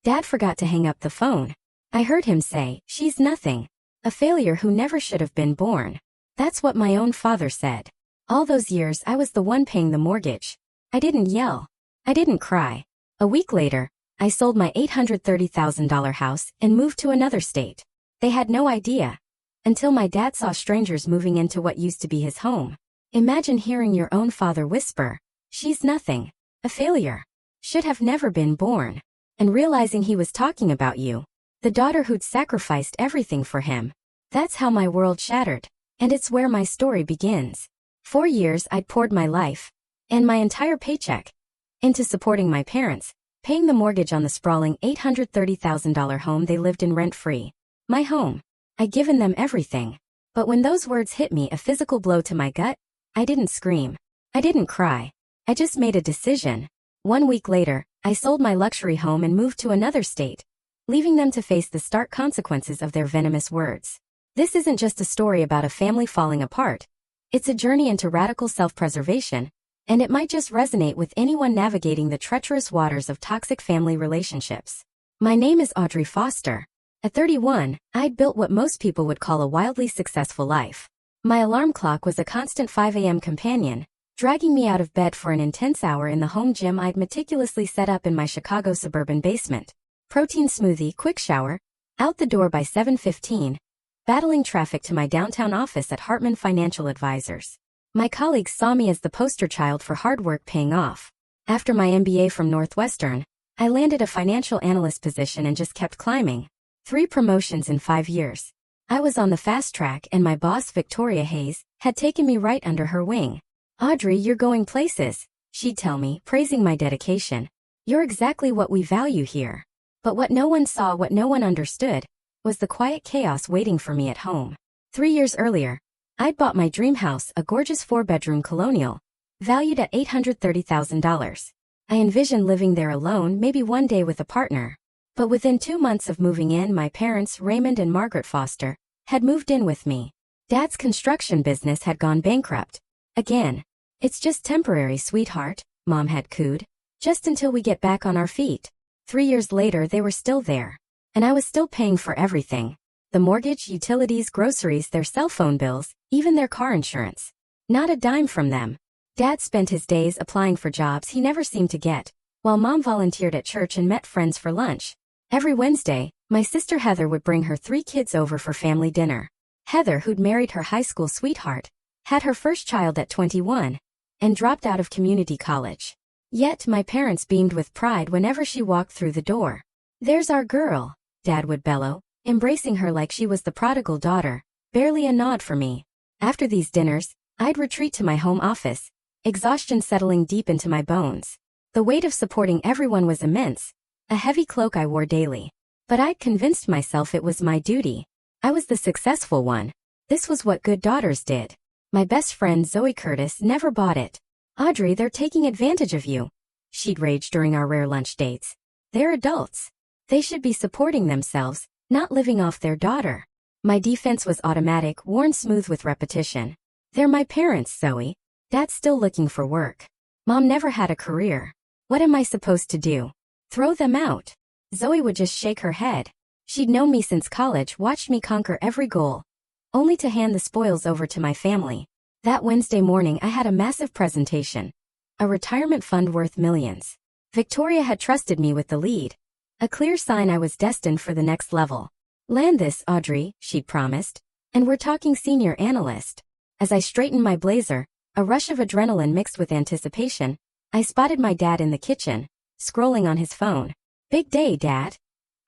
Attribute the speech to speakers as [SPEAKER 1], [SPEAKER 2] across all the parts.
[SPEAKER 1] Dad forgot to hang up the phone. I heard him say, "She's nothing. A failure who never should have been born." That's what my own father said. All those years I was the one paying the mortgage. I didn't yell. I didn't cry. A week later, I sold my $830,000 house and moved to another state. They had no idea. Until my dad saw strangers moving into what used to be his home. Imagine hearing your own father whisper, "She's nothing. A failure. Should have never been born." And realizing he was talking about you. The daughter who'd sacrificed everything for him. That's how my world shattered. And it's where my story begins. 4 years I'd poured my life, and my entire paycheck, into supporting my parents, paying the mortgage on the sprawling $830,000 home they lived in rent-free. My home. I'd given them everything. But when those words hit me, a physical blow to my gut, I didn't scream. I didn't cry. I just made a decision. 1 week later, I sold my luxury home and moved to another state, leaving them to face the stark consequences of their venomous words. This isn't just a story about a family falling apart. It's a journey into radical self-preservation, and it might just resonate with anyone navigating the treacherous waters of toxic family relationships. My name is Audrey Foster. At 31, I'd built what most people would call a wildly successful life. My alarm clock was a constant 5 a.m. companion, dragging me out of bed for an intense hour in the home gym I'd meticulously set up in my Chicago suburban basement. Protein smoothie, quick shower, out the door by 7:15, battling traffic to my downtown office at Hartman Financial Advisors. My colleagues saw me as the poster child for hard work paying off. After my MBA from Northwestern, I landed a financial analyst position and just kept climbing. 3 promotions in 5 years. I was on the fast track, and my boss, Victoria Hayes, had taken me right under her wing. "Audrey, you're going places," she'd tell me, praising my dedication. "You're exactly what we value here." But what no one saw, what no one understood, was the quiet chaos waiting for me at home. 3 years earlier, I'd bought my dream house, a gorgeous 4-bedroom colonial, valued at $830,000. I envisioned living there alone, maybe one day with a partner. But within 2 months of moving in, my parents, Raymond and Margaret Foster, had moved in with me. Dad's construction business had gone bankrupt. Again. "It's just temporary, sweetheart," Mom had cooed. "Just until we get back on our feet." 3 years later, they were still there. And I was still paying for everything. The mortgage, utilities, groceries, their cell phone bills, even their car insurance. Not a dime from them. Dad spent his days applying for jobs he never seemed to get, while Mom volunteered at church and met friends for lunch. Every Wednesday, my sister Heather would bring her 3 kids over for family dinner. Heather, who'd married her high school sweetheart, had her first child at 21, and dropped out of community college. Yet my parents beamed with pride whenever she walked through the door. "There's our girl," Dad would bellow, embracing her like she was the prodigal daughter, barely a nod for me. After these dinners, I'd retreat to my home office, exhaustion settling deep into my bones. The weight of supporting everyone was immense, a heavy cloak I wore daily. But I'd convinced myself it was my duty. I was the successful one. This was what good daughters did. My best friend Zoe Curtis never bought it. "Audrey, they're taking advantage of you," she'd rage during our rare lunch dates. "They're adults. They should be supporting themselves, not living off their daughter." My defense was automatic, worn smooth with repetition. "They're my parents, Zoe. Dad's still looking for work. Mom never had a career. What am I supposed to do? Throw them out?" Zoe would just shake her head. She'd known me since college, watched me conquer every goal, only to hand the spoils over to my family. That Wednesday morning I had a massive presentation. A retirement fund worth millions. Victoria had trusted me with the lead. A clear sign I was destined for the next level. "Land this, Audrey," she'd promised. "And we're talking senior analyst." As I straightened my blazer, a rush of adrenaline mixed with anticipation, I spotted my dad in the kitchen, scrolling on his phone. "Big day, Dad,"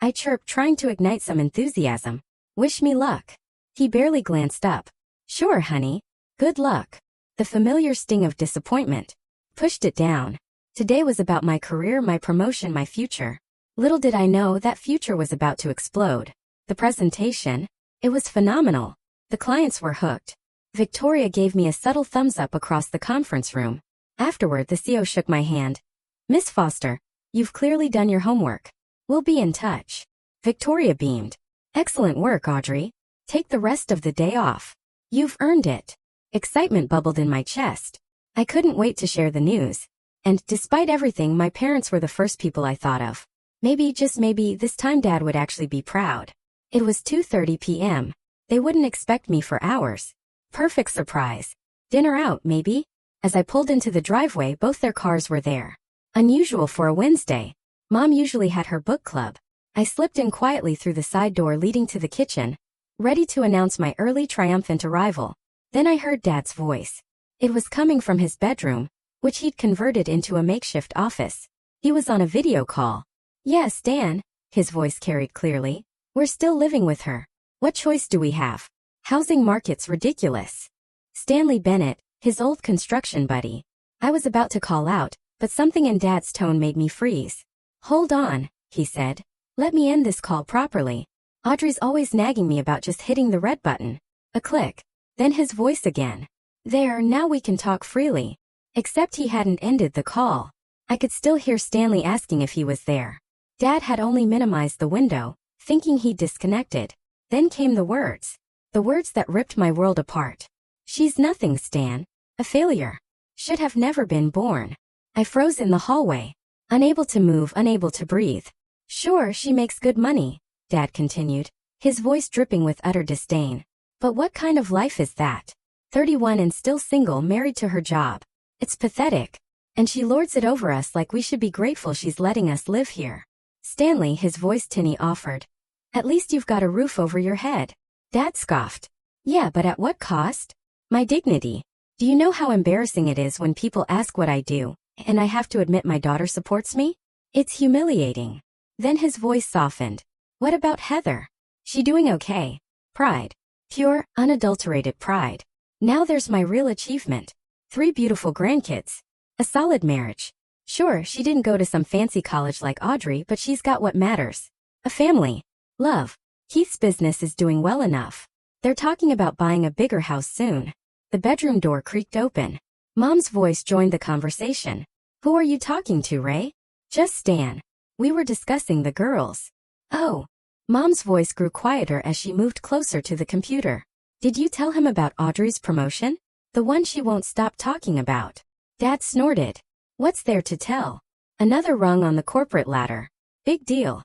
[SPEAKER 1] I chirped, trying to ignite some enthusiasm. "Wish me luck." He barely glanced up. "Sure, honey. Good luck." The familiar sting of disappointment pushed it down. Today was about my career, my promotion, my future. Little did I know that future was about to explode. The presentation, it was phenomenal. The clients were hooked. Victoria gave me a subtle thumbs up across the conference room. Afterward, the CEO shook my hand. "Miss Foster, you've clearly done your homework. We'll be in touch." Victoria beamed. "Excellent work, Audrey. Take the rest of the day off. You've earned it." Excitement bubbled in my chest. I couldn't wait to share the news. And despite everything, my parents were the first people I thought of. Maybe, just maybe, this time Dad would actually be proud. It was 2:30 p.m. They wouldn't expect me for hours. Perfect surprise. Dinner out, maybe? As I pulled into the driveway, both their cars were there. Unusual for a Wednesday. Mom usually had her book club. I slipped in quietly through the side door leading to the kitchen, ready to announce my early triumphant arrival. Then I heard Dad's voice. It was coming from his bedroom, which he'd converted into a makeshift office. He was on a video call. "Yes, Dan," his voice carried clearly. "We're still living with her. What choice do we have? Housing market's ridiculous." Stanley Bennett, his old construction buddy. I was about to call out, but something in Dad's tone made me freeze. "Hold on," he said. "Let me end this call properly. Audrey's always nagging me about just hitting the red button." A click. Then his voice again. "There, now we can talk freely." Except he hadn't ended the call. I could still hear Stanley asking if he was there. Dad had only minimized the window, thinking he'd disconnected. Then came the words. The words that ripped my world apart. "She's nothing, Stan. A failure. Should have never been born." I froze in the hallway. Unable to move, unable to breathe. "Sure, she makes good money," Dad continued, his voice dripping with utter disdain. "But what kind of life is that? 31 and still single, married to her job. It's pathetic. And she lords it over us like we should be grateful she's letting us live here." "Stanley," his voice tinny, offered. "At least you've got a roof over your head." Dad scoffed. "Yeah, but at what cost? My dignity. Do you know how embarrassing it is when people ask what I do, and I have to admit my daughter supports me? It's humiliating." Then his voice softened. "What about Heather? She doing okay?" Pride. Pure, unadulterated pride. "Now there's my real achievement. 3 beautiful grandkids. A solid marriage. Sure, she didn't go to some fancy college like Audrey, but she's got what matters. A family. Love. Keith's business is doing well enough. They're talking about buying a bigger house soon." The bedroom door creaked open. Mom's voice joined the conversation. "Who are you talking to, Ray?" "Just Stan. We were discussing the girls." "Oh." Mom's voice grew quieter as she moved closer to the computer. "Did you tell him about Audrey's promotion? The one she won't stop talking about?" Dad snorted. "What's there to tell? Another rung on the corporate ladder. Big deal."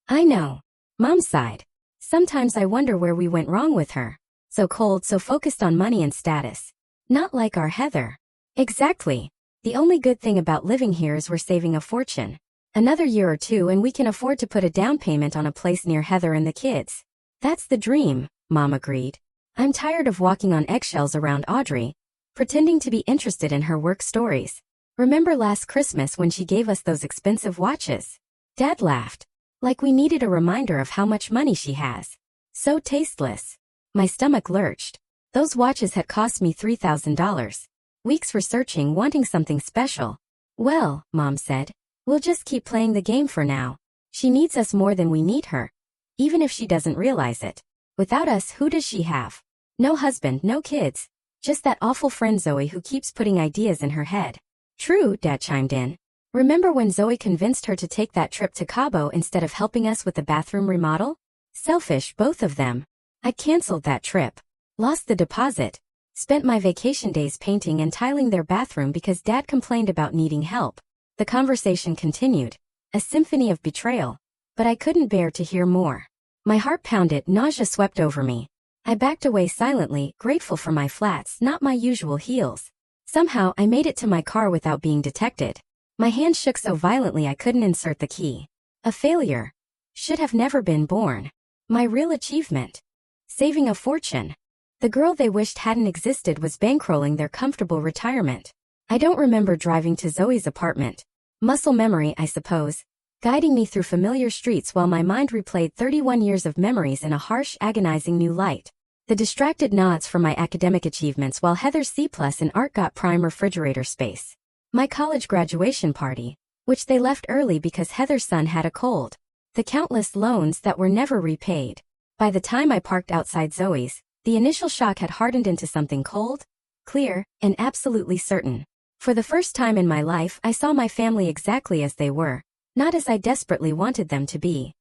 [SPEAKER 1] "I know." Mom sighed. "Sometimes I wonder where we went wrong with her. So cold, so focused on money and status. Not like our Heather." "Exactly. The only good thing about living here is we're saving a fortune. Another year or two and we can afford to put a down payment on a place near Heather and the kids." "That's the dream," Mom agreed. "I'm tired of walking on eggshells around Audrey, pretending to be interested in her work stories. Remember last Christmas when she gave us those expensive watches?" Dad laughed. "Like we needed a reminder of how much money she has. So tasteless." My stomach lurched. Those watches had cost me $3,000. Weeks researching, wanting something special. "Well," Mom said, "we'll just keep playing the game for now. She needs us more than we need her. Even if she doesn't realize it. Without us, who does she have? No husband, no kids. Just that awful friend Zoe who keeps putting ideas in her head." "True," Dad chimed in. "Remember when Zoe convinced her to take that trip to Cabo instead of helping us with the bathroom remodel? Selfish, both of them. I canceled that trip. Lost the deposit. Spent my vacation days painting and tiling their bathroom because Dad complained about needing help." The conversation continued. A symphony of betrayal. But I couldn't bear to hear more. My heart pounded, nausea swept over me. I backed away silently, grateful for my flats, not my usual heels. Somehow, I made it to my car without being detected. My hand shook so violently I couldn't insert the key. A failure. Should have never been born. My real achievement. Saving a fortune. The girl they wished hadn't existed was bankrolling their comfortable retirement. I don't remember driving to Zoe's apartment. Muscle memory, I suppose, guiding me through familiar streets while my mind replayed 31 years of memories in a harsh, agonizing new light. The distracted nods from my academic achievements while Heather's C+ in art got prime refrigerator space. My college graduation party, which they left early because Heather's son had a cold. The countless loans that were never repaid. By the time I parked outside Zoe's, the initial shock had hardened into something cold, clear, and absolutely certain. For the first time in my life, I saw my family exactly as they were, not as I desperately wanted them to be.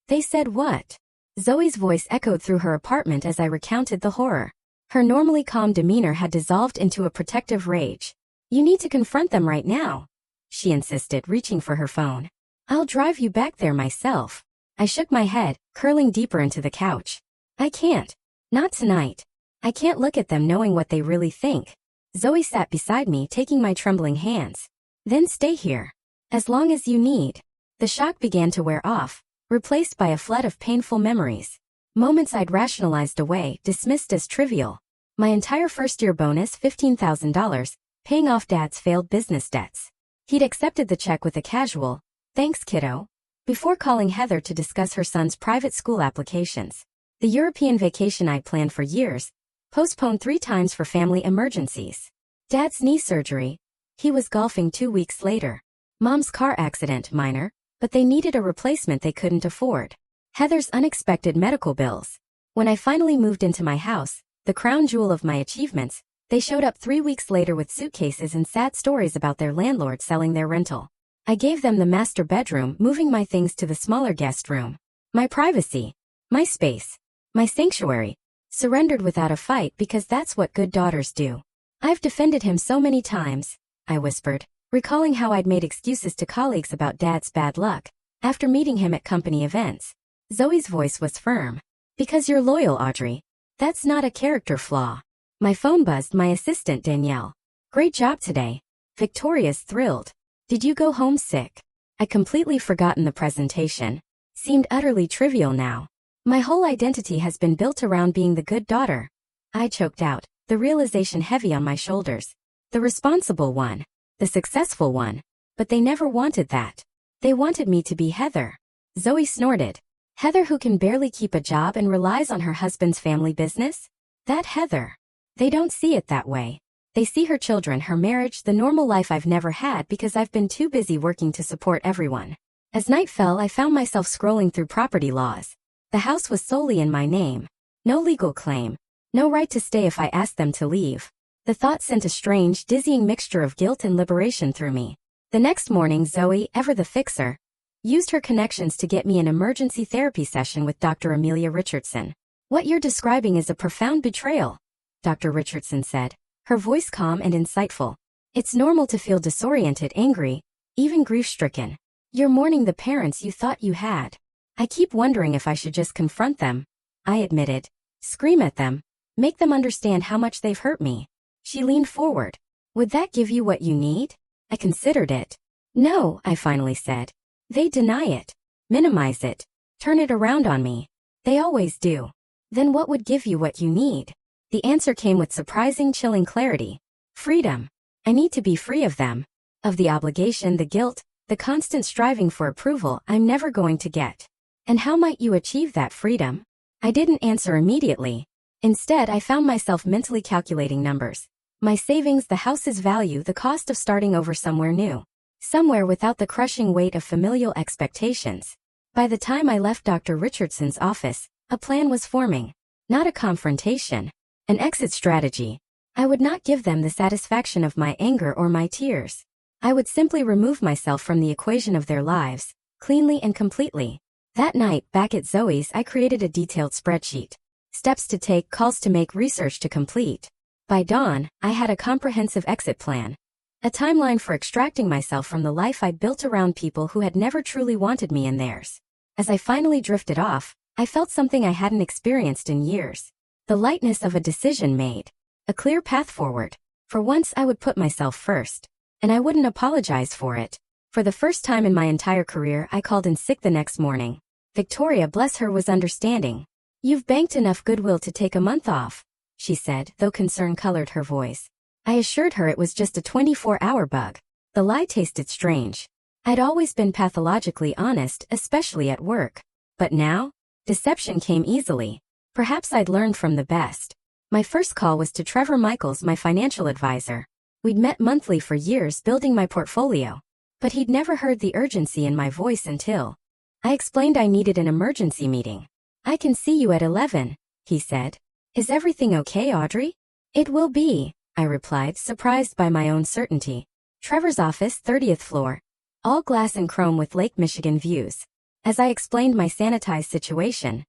[SPEAKER 1] "They said what?" Zoe's voice echoed through her apartment as I recounted the horror. Her normally calm demeanor had dissolved into a protective rage. "You need to confront them right now," she insisted, reaching for her phone. I'll drive you back there myself. I shook my head, curling deeper into the couch. I can't. Not tonight. I can't look at them knowing what they really think. Zoe sat beside me, taking my trembling hands. Then stay here. As long as you need. The shock began to wear off, replaced by a flood of painful memories. Moments I'd rationalized away, dismissed as trivial. My entire first-year bonus, $15,000, paying off Dad's failed business debts. He'd accepted the check with a casual, "Thanks, kiddo," before calling Heather to discuss her son's private school applications. The European vacation I'd planned for years, postponed 3 times for family emergencies. Dad's knee surgery. He was golfing 2 weeks later. Mom's car accident, minor, but they needed a replacement they couldn't afford. Heather's unexpected medical bills. When I finally moved into my house, the crown jewel of my achievements, they showed up 3 weeks later with suitcases and sad stories about their landlord selling their rental. I gave them the master bedroom, moving my things to the smaller guest room. My privacy. My space. My sanctuary. Surrendered without a fight because that's what good daughters do. I've defended him so many times, I whispered, recalling how I'd made excuses to colleagues about Dad's bad luck after meeting him at company events. Zoe's voice was firm. Because you're loyal, Audrey. That's not a character flaw. My phone buzzed. My assistant, Danielle. Great job today. Victoria's thrilled. Did you go home sick? I'd completely forgotten the presentation. Seemed utterly trivial now. My whole identity has been built around being the good daughter. I choked out, the realization heavy on my shoulders. The responsible one. The successful one. But they never wanted that. They wanted me to be Heather. Zoe snorted. Heather who can barely keep a job and relies on her husband's family business? That Heather. They don't see it that way. They see her children, her marriage, the normal life I've never had because I've been too busy working to support everyone. As night fell, I found myself scrolling through property laws. The house was solely in my name. No legal claim. No right to stay if I asked them to leave. The thought sent a strange, dizzying mixture of guilt and liberation through me. The next morning, Zoe, ever the fixer, used her connections to get me an emergency therapy session with Dr. Amelia Richardson. What you're describing is a profound betrayal, Dr. Richardson said, her voice calm and insightful. It's normal to feel disoriented, angry, even grief-stricken. You're mourning the parents you thought you had. I keep wondering if I should just confront them, I admitted. Scream at them. Make them understand how much they've hurt me. She leaned forward. Would that give you what you need? I considered it. No, I finally said. They deny it. Minimize it. Turn it around on me. They always do. Then what would give you what you need? The answer came with surprising, chilling clarity. Freedom. I need to be free of them. Of the obligation, the guilt, the constant striving for approval I'm never going to get. And how might you achieve that freedom? I didn't answer immediately. Instead, I found myself mentally calculating numbers. My savings, the house's value, the cost of starting over somewhere new. Somewhere without the crushing weight of familial expectations. By the time I left Dr. Richardson's office, a plan was forming. Not a confrontation. An exit strategy. I would not give them the satisfaction of my anger or my tears. I would simply remove myself from the equation of their lives, cleanly and completely. That night, back at Zoe's, I created a detailed spreadsheet. Steps to take, calls to make, research to complete. By dawn, I had a comprehensive exit plan. A timeline for extracting myself from the life I'd built around people who had never truly wanted me in theirs. As I finally drifted off, I felt something I hadn't experienced in years. The lightness of a decision made. A clear path forward. For once I would put myself first. And I wouldn't apologize for it. For the first time in my entire career, I called in sick the next morning. Victoria, bless her, was understanding. You've banked enough goodwill to take a month off, she said, though concern colored her voice. I assured her it was just a 24-hour bug. The lie tasted strange. I'd always been pathologically honest, especially at work. But now, deception came easily. Perhaps I'd learned from the best. My first call was to Trevor Michaels, my financial advisor. We'd met monthly for years building my portfolio. But he'd never heard the urgency in my voice until I explained I needed an emergency meeting. I can see you at 11, he said. Is everything okay, Audrey? It will be, I replied, surprised by my own certainty. Trevor's office, 30th floor. All glass and chrome with Lake Michigan views. As I explained my sanitized situation.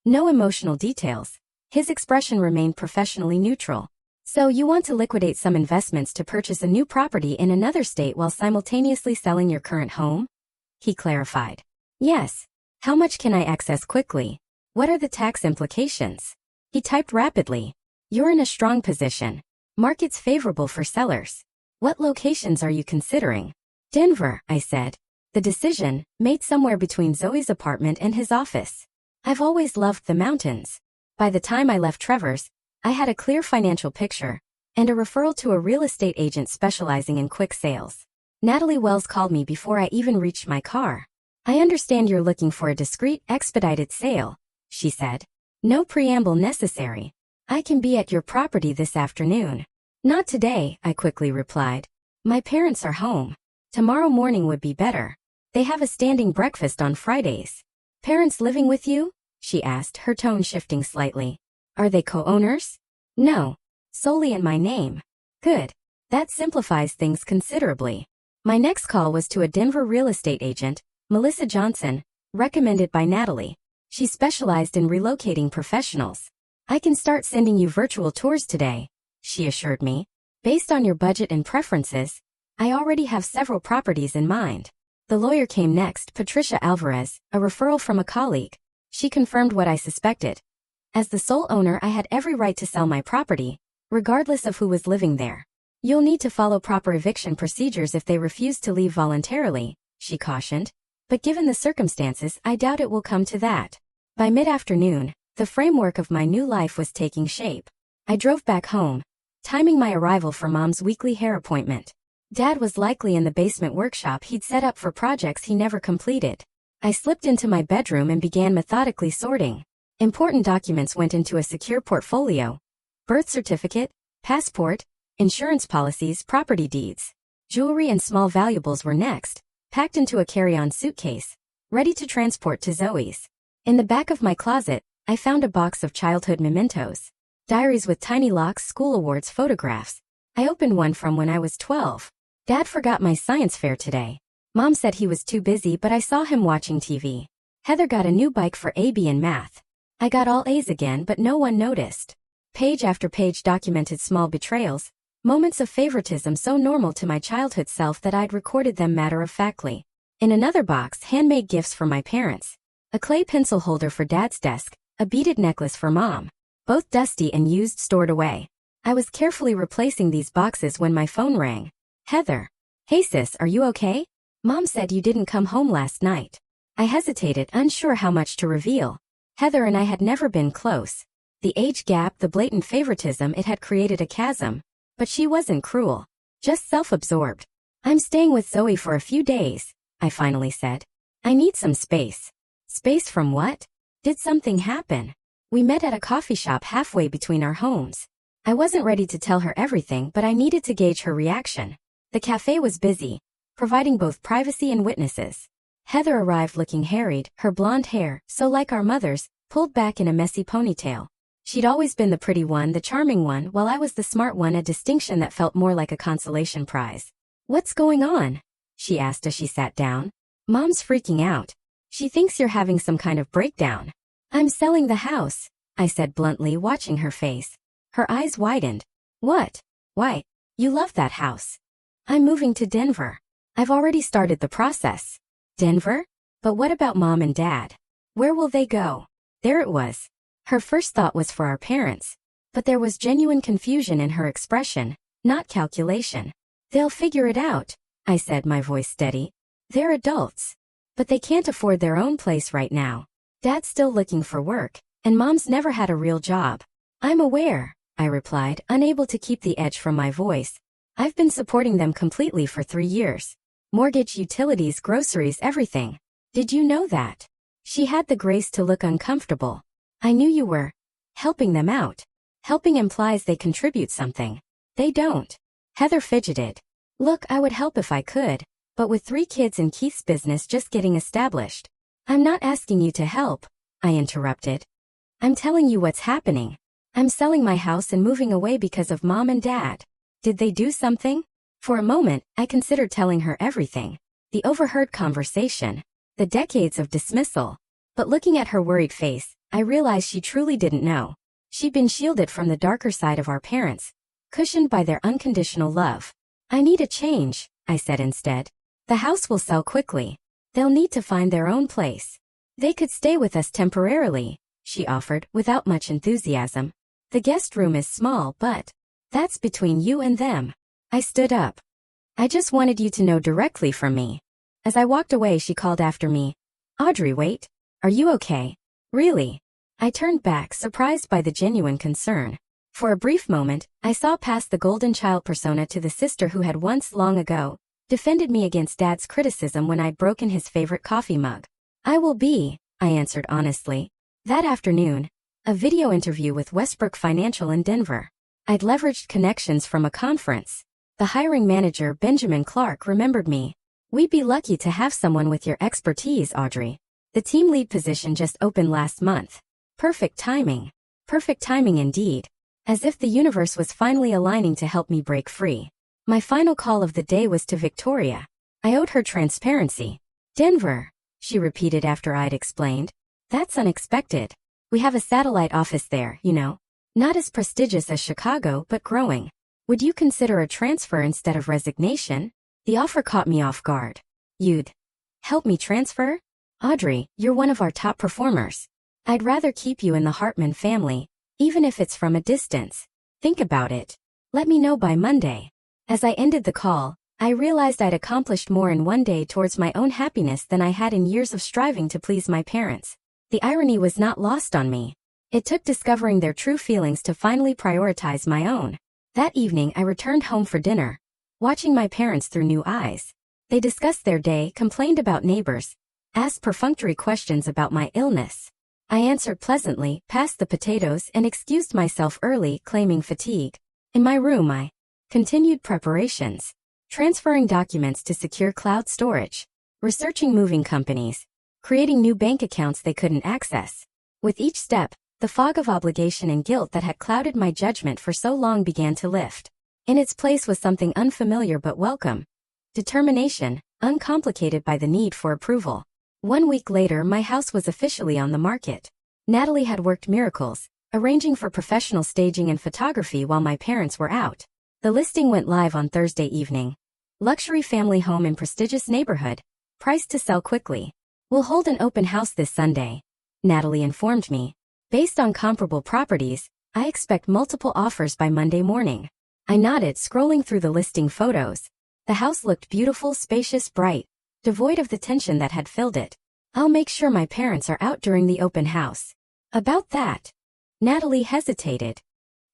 [SPEAKER 1] No emotional details. His expression remained professionally neutral. So you want to liquidate some investments to purchase a new property in another state while simultaneously selling your current home? he clarified. Yes. How much can I access quickly? What are the tax implications? He typed rapidly. You're in a strong position. Market's favorable for sellers. What locations are you considering? Denver, I said. The decision, made somewhere between Zoe's apartment and his office. I've always loved the mountains. By the time I left Trevor's, I had a clear financial picture and a referral to a real estate agent specializing in quick sales. Natalie Wells called me before I even reached my car. I understand you're looking for a discreet, expedited sale, she said. No preamble necessary. I can be at your property this afternoon. Not today, I quickly replied. My parents are home. Tomorrow morning would be better. They have a standing breakfast on Fridays. Parents living with you? She asked, her tone shifting slightly. Are they co-owners? No. Solely in my name. Good. That simplifies things considerably. My next call was to a Denver real estate agent, Melissa Johnson, recommended by Natalie. She specialized in relocating professionals. I can start sending you virtual tours today, she assured me. Based on your budget and preferences, I already have several properties in mind. The lawyer came next, Patricia Alvarez, a referral from a colleague. She confirmed what I suspected. As the sole owner, I had every right to sell my property, regardless of who was living there. You'll need to follow proper eviction procedures if they refuse to leave voluntarily, she cautioned. But given the circumstances, I doubt it will come to that. By mid-afternoon, the framework of my new life was taking shape. I drove back home, timing my arrival for Mom's weekly hair appointment. Dad was likely in the basement workshop he'd set up for projects he never completed. I slipped into my bedroom and began methodically sorting. Important documents went into a secure portfolio. Birth certificate, passport, insurance policies, property deeds. Jewelry and small valuables were next, packed into a carry-on suitcase, ready to transport to Zoe's. In the back of my closet, I found a box of childhood mementos. Diaries with tiny locks, school awards, photographs. I opened one from when I was 12. Dad forgot my science fair today. Mom said he was too busy, but I saw him watching TV. Heather got a new bike for AB in math. I got all A's again, but no one noticed. Page after page documented small betrayals, moments of favoritism so normal to my childhood self that I'd recorded them matter-of-factly. In another box, handmade gifts for my parents. A clay pencil holder for Dad's desk, a beaded necklace for Mom. Both dusty and used, stored away. I was carefully replacing these boxes when my phone rang. Heather. Hey sis, are you okay? Mom said you didn't come home last night. I hesitated, unsure how much to reveal. Heather and I had never been close. The age gap, the blatant favoritism, it had created a chasm. But she wasn't cruel. Just self-absorbed. I'm staying with Zoe for a few days, I finally said. I need some space. Space from what? Did something happen? We met at a coffee shop halfway between our homes. I wasn't ready to tell her everything, but I needed to gauge her reaction. The cafe was busy, providing both privacy and witnesses. Heather arrived looking harried, her blonde hair, so like our mother's, pulled back in a messy ponytail. She'd always been the pretty one, the charming one, while I was the smart one, a distinction that felt more like a consolation prize. What's going on? She asked as she sat down. Mom's freaking out. She thinks you're having some kind of breakdown. I'm selling the house, I said bluntly, watching her face. Her eyes widened. What? Why? You love that house. I'm moving to Denver. I've already started the process. Denver? But what about Mom and Dad? Where will they go? There it was. Her first thought was for our parents. But there was genuine confusion in her expression, not calculation. They'll figure it out, I said, my voice steady. They're adults. But they can't afford their own place right now. Dad's still looking for work, and Mom's never had a real job. I'm aware, I replied, unable to keep the edge from my voice. I've been supporting them completely for 3 years. Mortgage, utilities, groceries, everything. Did you know that? She had the grace to look uncomfortable. I knew you were helping them out. Helping implies they contribute something. They don't. Heather fidgeted. Look, I would help if I could, but with 3 kids and Keith's business just getting established. I'm not asking you to help, I interrupted. I'm telling you what's happening. I'm selling my house and moving away because of Mom and Dad. Did they do something? For a moment, I considered telling her everything. The overheard conversation. The decades of dismissal. But looking at her worried face, I realized she truly didn't know. She'd been shielded from the darker side of our parents, cushioned by their unconditional love. I need a change, I said instead. The house will sell quickly. They'll need to find their own place. They could stay with us temporarily, she offered, without much enthusiasm. The guest room is small, but that's between you and them. I stood up. I just wanted you to know directly from me. As I walked away, she called after me. Audrey, wait. Are you okay? Really? I turned back, surprised by the genuine concern. For a brief moment, I saw past the golden child persona to the sister who had once, long ago, defended me against Dad's criticism when I'd broken his favorite coffee mug. I will be, I answered honestly. That afternoon, a video interview with Westbrook Financial in Denver. I'd leveraged connections from a conference. The hiring manager, Benjamin Clark, remembered me. We'd be lucky to have someone with your expertise, Audrey. The team lead position just opened last month. Perfect timing. Perfect timing indeed. As if the universe was finally aligning to help me break free. My final call of the day was to Victoria. I owed her transparency. Denver, she repeated after I'd explained. That's unexpected. We have a satellite office there, you know. Not as prestigious as Chicago, but growing. Would you consider a transfer instead of resignation? The offer caught me off guard. You'd help me transfer? Audrey, you're one of our top performers. I'd rather keep you in the Hartman family, even if it's from a distance. Think about it. Let me know by Monday. As I ended the call, I realized I'd accomplished more in one day towards my own happiness than I had in years of striving to please my parents. The irony was not lost on me. It took discovering their true feelings to finally prioritize my own. That evening I returned home for dinner, watching my parents through new eyes. They discussed their day, complained about neighbors, asked perfunctory questions about my illness. I answered pleasantly, passed the potatoes, and excused myself early, claiming fatigue. In my room I continued preparations, transferring documents to secure cloud storage, researching moving companies, creating new bank accounts they couldn't access. With each step, the fog of obligation and guilt that had clouded my judgment for so long began to lift. In its place was something unfamiliar but welcome. Determination, uncomplicated by the need for approval. 1 week later, my house was officially on the market. Natalie had worked miracles, arranging for professional staging and photography while my parents were out. The listing went live on Thursday evening. Luxury family home in prestigious neighborhood, priced to sell quickly. We'll hold an open house this Sunday, Natalie informed me. Based on comparable properties, I expect multiple offers by Monday morning. I nodded, scrolling through the listing photos. The house looked beautiful, spacious, bright, devoid of the tension that had filled it. I'll make sure my parents are out during the open house. About that, Natalie hesitated.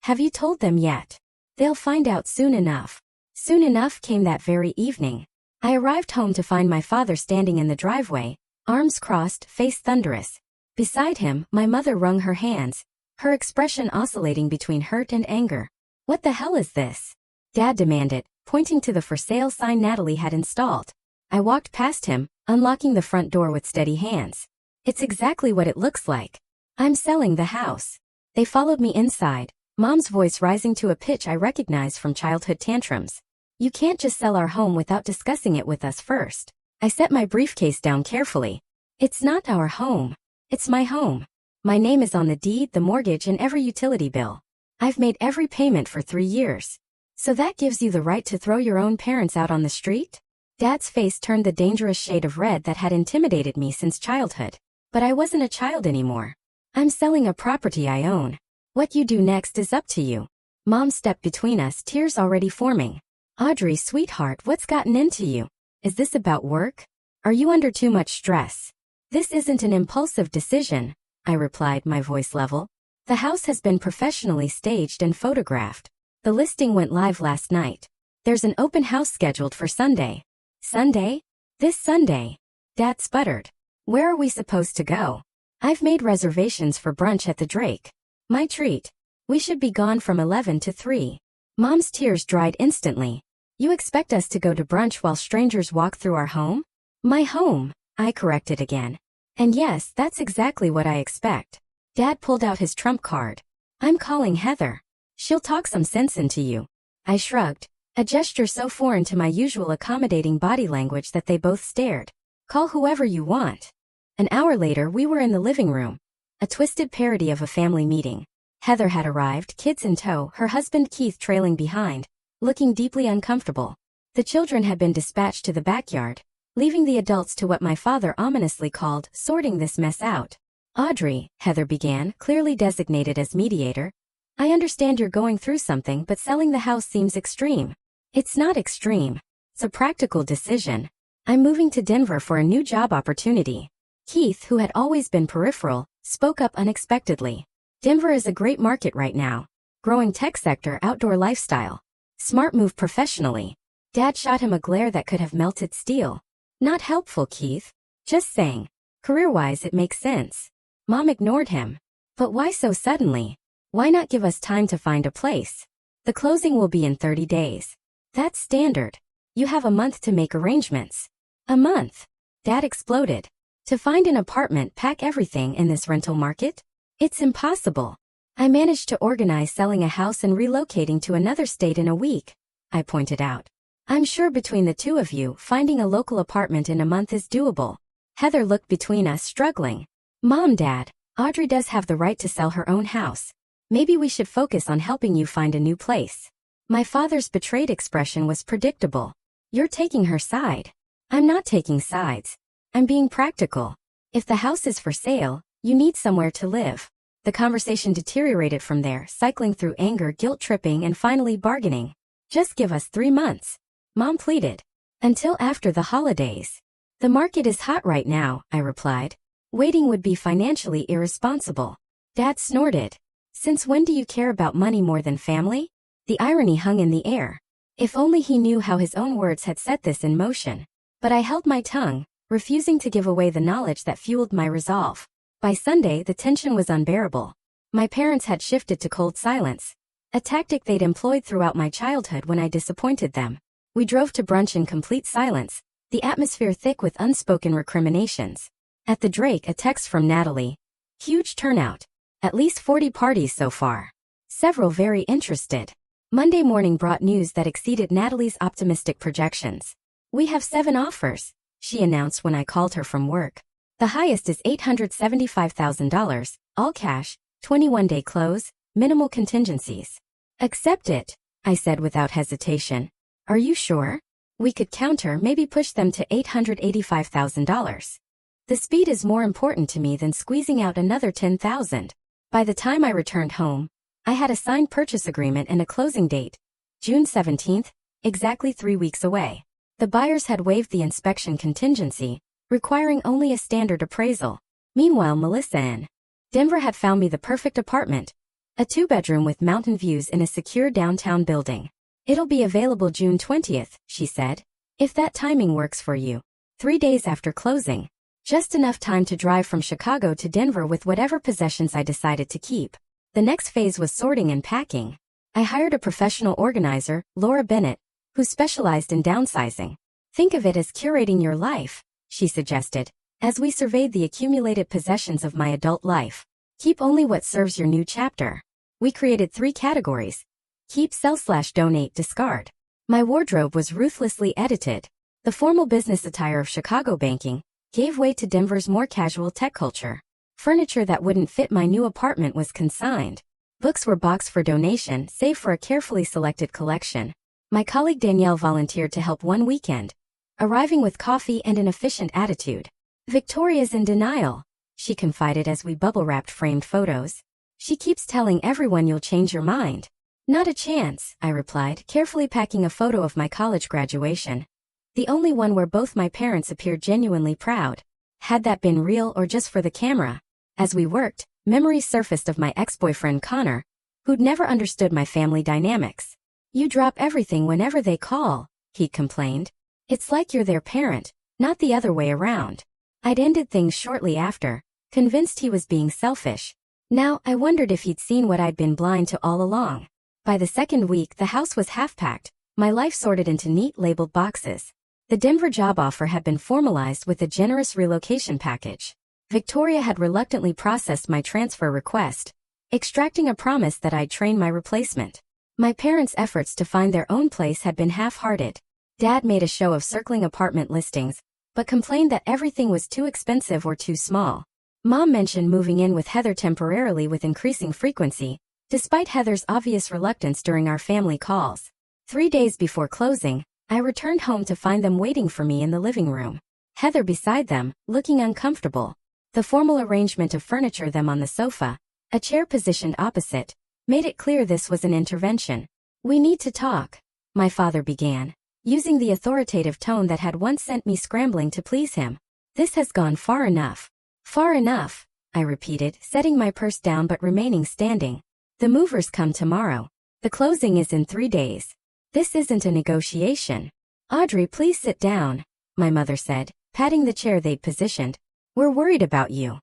[SPEAKER 1] Have you told them yet? They'll find out soon enough. Soon enough came that very evening. I arrived home to find my father standing in the driveway, arms crossed, face thunderous. Beside him, my mother wrung her hands, her expression oscillating between hurt and anger. What the hell is this? Dad demanded, pointing to the for sale sign Natalie had installed. I walked past him, unlocking the front door with steady hands. It's exactly what it looks like. I'm selling the house. They followed me inside, Mom's voice rising to a pitch I recognized from childhood tantrums. You can't just sell our home without discussing it with us first. I set my briefcase down carefully. It's not our home. It's my home. My name is on the deed, the mortgage, and every utility bill. I've made every payment for 3 years. So that gives you the right to throw your own parents out on the street? Dad's face turned the dangerous shade of red that had intimidated me since childhood. But I wasn't a child anymore. I'm selling a property I own. What you do next is up to you. Mom stepped between us, tears already forming. Audrey, sweetheart, what's gotten into you? Is this about work? Are you under too much stress? This isn't an impulsive decision, I replied, my voice level. The house has been professionally staged and photographed. The listing went live last night. There's an open house scheduled for Sunday. Sunday? This Sunday? Dad sputtered. Where are we supposed to go? I've made reservations for brunch at the Drake. My treat. We should be gone from 11 to 3. Mom's tears dried instantly. You expect us to go to brunch while strangers walk through our home? My home, I corrected again. And yes, that's exactly what I expect. Dad pulled out his trump card. I'm calling Heather. She'll talk some sense into you. I shrugged, a gesture so foreign to my usual accommodating body language that they both stared. Call whoever you want. An hour later we were in the living room. A twisted parody of a family meeting. Heather had arrived, kids in tow, her husband Keith trailing behind, looking deeply uncomfortable. The children had been dispatched to the backyard, leaving the adults to what my father ominously called sorting this mess out. Audrey, Heather began, clearly designated as mediator. I understand you're going through something, but selling the house seems extreme. It's not extreme. It's a practical decision. I'm moving to Denver for a new job opportunity. Keith, who had always been peripheral, spoke up unexpectedly. Denver is a great market right now. Growing tech sector, outdoor lifestyle. Smart move professionally. Dad shot him a glare that could have melted steel. Not helpful, Keith. Just saying. Career-wise, it makes sense. Mom ignored him. But why so suddenly? Why not give us time to find a place? The closing will be in 30 days. That's standard. You have a month to make arrangements. A month? Dad exploded. To find an apartment, pack everything in this rental market? It's impossible. I managed to organize selling a house and relocating to another state in a week, I pointed out. I'm sure between the two of you, finding a local apartment in a month is doable. Heather looked between us, struggling. Mom, Dad, Audrey does have the right to sell her own house. Maybe we should focus on helping you find a new place. My father's betrayed expression was predictable. You're taking her side. I'm not taking sides. I'm being practical. If the house is for sale, you need somewhere to live. The conversation deteriorated from there, cycling through anger, guilt-tripping, and finally bargaining. Just give us 3 months. Mom pleaded. Until after the holidays. The market is hot right now, I replied. Waiting would be financially irresponsible. Dad snorted. Since when do you care about money more than family? The irony hung in the air. If only he knew how his own words had set this in motion. But I held my tongue, refusing to give away the knowledge that fueled my resolve. By Sunday, the tension was unbearable. My parents had shifted to cold silence, a tactic they'd employed throughout my childhood when I disappointed them. We drove to brunch in complete silence, the atmosphere thick with unspoken recriminations. At the Drake, a text from Natalie. Huge turnout. At least 40 parties so far. Several very interested. Monday morning brought news that exceeded Natalie's optimistic projections. We have 7 offers, she announced when I called her from work. The highest is $875,000, all cash, 21-day close, minimal contingencies. Accept it, I said without hesitation. Are you sure? We could counter, maybe push them to $885,000. The speed is more important to me than squeezing out another $10,000. By the time I returned home, I had a signed purchase agreement and a closing date, June 17th, exactly 3 weeks away. The buyers had waived the inspection contingency, requiring only a standard appraisal. Meanwhile, Melissa in Denver had found me the perfect apartment, a 2-bedroom with mountain views in a secure downtown building. It'll be available June 20th, she said, if that timing works for you. 3 days after closing. Just enough time to drive from Chicago to Denver with whatever possessions I decided to keep. The next phase was sorting and packing. I hired a professional organizer, Laura Bennett, who specialized in downsizing. Think of it as curating your life, she suggested, as we surveyed the accumulated possessions of my adult life. Keep only what serves your new chapter. We created 3 categories. Keep, sell/donate, discard. My wardrobe was ruthlessly edited. The formal business attire of Chicago banking gave way to Denver's more casual tech culture. Furniture that wouldn't fit my new apartment was consigned. Books were boxed for donation, save for a carefully selected collection. My colleague Danielle volunteered to help one weekend, arriving with coffee and an efficient attitude. Victoria's in denial, she confided as we bubble-wrapped framed photos. She keeps telling everyone you'll change your mind. Not a chance, I replied, carefully packing a photo of my college graduation. The only one where both my parents appeared genuinely proud. Had that been real or just for the camera? As we worked, memories surfaced of my ex-boyfriend Connor, who'd never understood my family dynamics. You drop everything whenever they call, he complained. It's like you're their parent, not the other way around. I'd ended things shortly after, convinced he was being selfish. Now, I wondered if he'd seen what I'd been blind to all along. By the second week, the house was half-packed, my life sorted into neat labeled boxes. The Denver job offer had been formalized with a generous relocation package. Victoria had reluctantly processed my transfer request, extracting a promise that I'd train my replacement. My parents' efforts to find their own place had been half-hearted. Dad made a show of circling apartment listings, but complained that everything was too expensive or too small. Mom mentioned moving in with Heather temporarily with increasing frequency, despite Heather's obvious reluctance during our family calls. 3 days before closing, I returned home to find them waiting for me in the living room. Heather beside them, looking uncomfortable. The formal arrangement of furniture them on the sofa, a chair positioned opposite, made it clear this was an intervention. "We need to talk," my father began, using the authoritative tone that had once sent me scrambling to please him. "This has gone far enough." "Far enough," I repeated, setting my purse down but remaining standing. "The movers come tomorrow. The closing is in 3 days. This isn't a negotiation." "Audrey, please sit down," my mother said, patting the chair they'd positioned. "We're worried about you."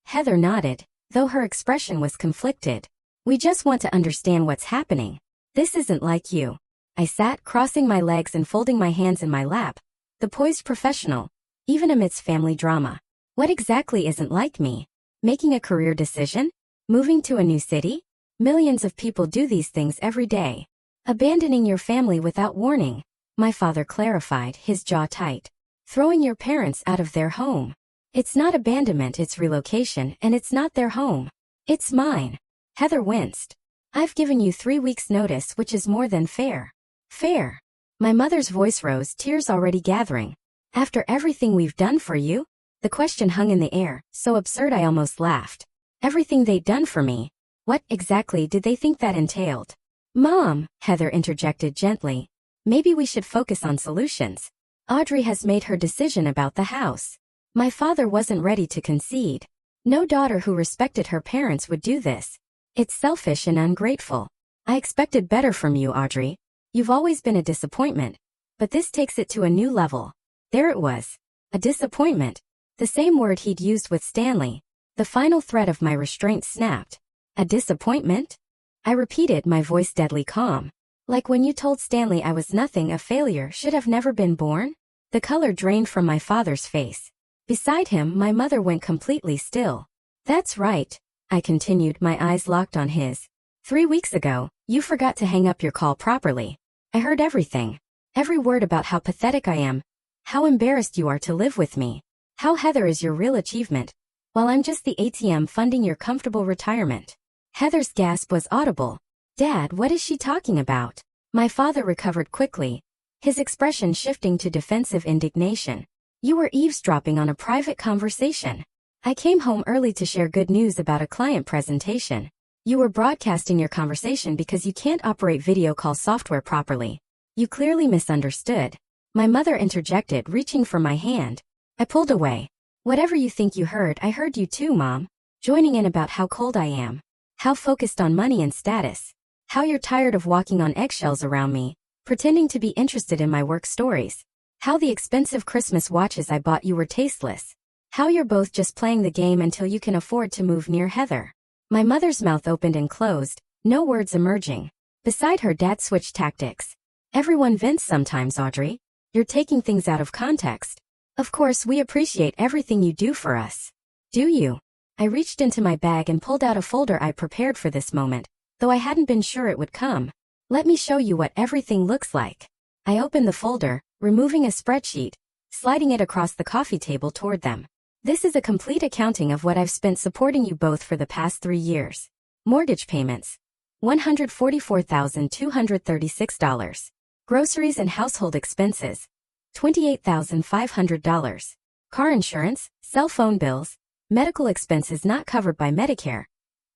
[SPEAKER 1] Heather nodded, though her expression was conflicted. "We just want to understand what's happening. This isn't like you." I sat, crossing my legs and folding my hands in my lap, the poised professional, even amidst family drama. "What exactly isn't like me? Making a career decision? Moving to a new city? Millions of people do these things every day. Abandoning your family without warning," my father clarified, his jaw tight. "Throwing your parents out of their home. It's not abandonment, it's relocation, and it's not their home. It's mine." Heather winced. "I've given you 3 weeks' notice, which is more than fair." "Fair?" My mother's voice rose, tears already gathering. "After everything we've done for you?" The question hung in the air, so absurd I almost laughed. Everything they'd done for me. What exactly did they think that entailed? "Mom," Heather interjected gently, "maybe we should focus on solutions. Audrey has made her decision about the house." My father wasn't ready to concede. No daughter who respected her parents would do this. "It's selfish and ungrateful. I expected better from you, Audrey. You've always been a disappointment. But this takes it to a new level." There it was. A disappointment. The same word he'd used with Stanley. The final thread of my restraint snapped. "A disappointment?" I repeated, my voice deadly calm. "Like when you told Stanley I was nothing, a failure, should have never been born?" The color drained from my father's face. Beside him, my mother went completely still. "That's right," I continued, my eyes locked on his. 3 weeks ago, you forgot to hang up your call properly. I heard everything. Every word about how pathetic I am. How embarrassed you are to live with me. How Heather is your real achievement, while I'm just the ATM funding your comfortable retirement." Heather's gasp was audible. "Dad, what is she talking about?" My father recovered quickly, his expression shifting to defensive indignation. "You were eavesdropping on a private conversation. I came home early to share good news about a client presentation. You were broadcasting your conversation because you can't operate video call software properly. You clearly misunderstood." My mother interjected, reaching for my hand. I pulled away. "Whatever you think you heard, I heard you too, Mom. Joining in about how cold I am. How focused on money and status. How you're tired of walking on eggshells around me, pretending to be interested in my work stories. How the expensive Christmas watches I bought you were tasteless. How you're both just playing the game until you can afford to move near Heather." My mother's mouth opened and closed, no words emerging. Beside her, Dad switched tactics. "Everyone vents sometimes, Audrey. You're taking things out of context. Of course, we appreciate everything you do for us." "Do you?" I reached into my bag and pulled out a folder I prepared for this moment, though I hadn't been sure it would come. "Let me show you what everything looks like." I opened the folder, removing a spreadsheet, sliding it across the coffee table toward them. "This is a complete accounting of what I've spent supporting you both for the past 3 years. Mortgage payments, $144,236. Groceries and household expenses, $28,500. Car insurance, cell phone bills, medical expenses not covered by Medicare,